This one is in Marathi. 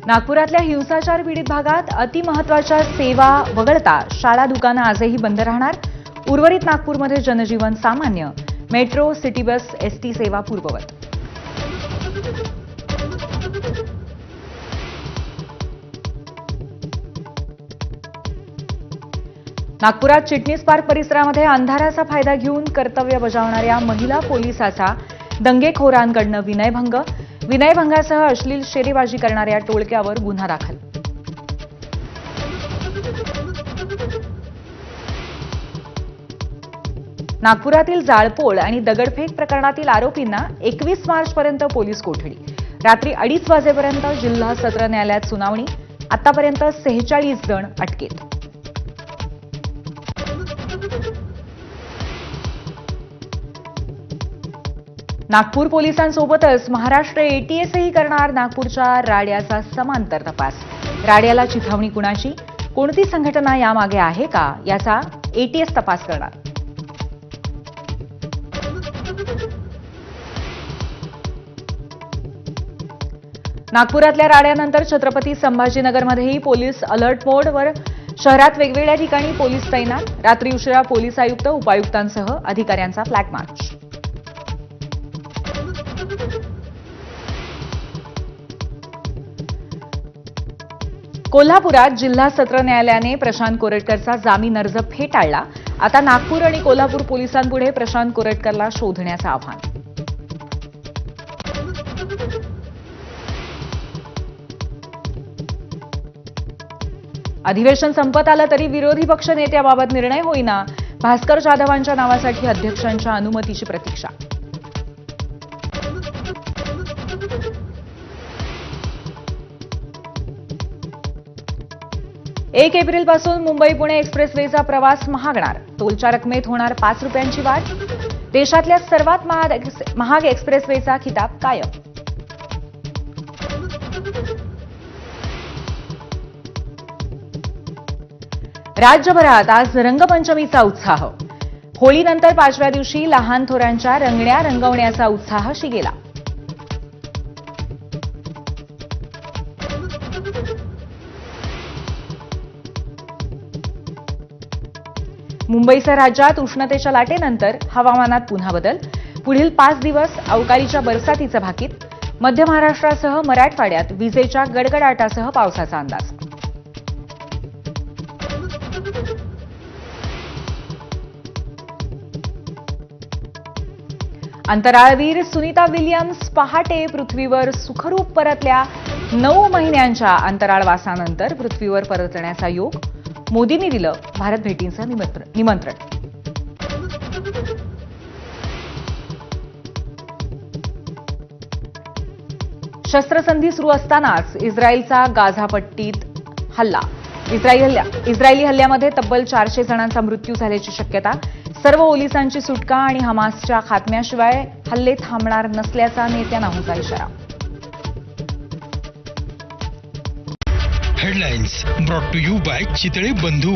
नागपुरातल्या हिंसाचार पीडित भागात अतिमहत्वाच्या सेवा वगळता शाळा दुकानं आजही बंद राहणार. उर्वरित नागपूरमध्ये जनजीवन सामान्य. मेट्रो, सिटी बस, एसटी सेवा पूर्ववत. नागपुरात चिटणीस पार्क परिसरामध्ये अंधाराचा फायदा घेऊन कर्तव्य बजावणाऱ्या महिला पोलिसाचा दंगेखोरांकडून विनयभंग. विनयभंगासह अश्लील शेरेबाजी करणाऱ्या टोळक्यावर गुन्हा दाखल. नागपुरातील जाळपोळ आणि दगडफेक प्रकरणातील आरोपींना 21 मार्चपर्यंत पोलीस कोठडी. रात्री 2:30 वाजेपर्यंत जिल्हा सत्र न्यायालयात सुनावणी. आतापर्यंत 46 जण अटकेत. नागपूर पोलिसांसोबतच महाराष्ट्र एटीएसही करणार नागपूरच्या राड्याचा समांतर तपास. राड्याला चिथावणी कुणाची, कोणती संघटना यामागे आहे का, याचा एटीएस तपास करणार. नागपुरातल्या राड्यानंतर छत्रपती संभाजीनगरमध्येही पोलीस अलर्ट मोडवर. शहरात वेगवेगळ्या ठिकाणी पोलीस तैनात. रात्री उशिरा पोलीस आयुक्त, उपायुक्तांसह अधिकाऱ्यांचा फ्लॅग मार्च. कोल्हापुरात जिल्हा सत्र न्यायालयाने प्रशांत कोरटकरचा जामीन अर्ज फेटाळला. आता नागपूर आणि कोल्हापूर पोलिसांपुढे प्रशांत कोरटकरला शोधण्याचं आव्हान. अधिवेशन संपत आलं तरी विरोधी पक्ष नेत्याबाबत निर्णय होईना. भास्कर जाधवांच्या नावासाठी अध्यक्षांच्या अनुमतीची प्रतीक्षा. 1 एप्रिलपासून मुंबई-पुणे एक्सप्रेसवेचा प्रवास महागणार. टोलच्या रकमेत होणार 5 रुपयांची वाढ. देशातल्या सर्वात महाग एक्सप्रेसवेचा खिताब कायम. राज्यभरात आज रंगपंचमीचा उत्साह. होळीनंतर 5व्या दिवशी लहान थोरांच्या रंगण्या रंगवण्याचा उत्साह शिगेला. मुंबईसह राज्यात उष्णतेच्या लाटेनंतर हवामानात पुन्हा बदल. पुढील 5 दिवस अवकाळीच्या बरसातीचं भाकीत. मध्य महाराष्ट्रासह मराठवाड्यात विजेच्या गडगडाटासह पावसाचा अंदाज. अंतराळवीर सुनीता विल्यम्स पहाटे पृथ्वीवर सुखरूप परतल्या. 9 महिन्यांच्या अंतराळवासानंतर पृथ्वीवर परतण्याचा योग. मोदींनी दिलं भारत भेटींचं निमंत्रण. शस्त्रसंधी सुरू असतानाच इस्रायलचा गाझापट्टीत हल्ला. इस्रायली हल्ल्यामध्ये तब्बल 400 जणांचा मृत्यू झाल्याची शक्यता. सर्व पोलिसांची सुटका आणि हमासच्या खात्म्याशिवाय हल्ले थांबणार नसल्याचा नेत्यानाहूचा इशारा. Headlines brought to you by Chitale बंधू.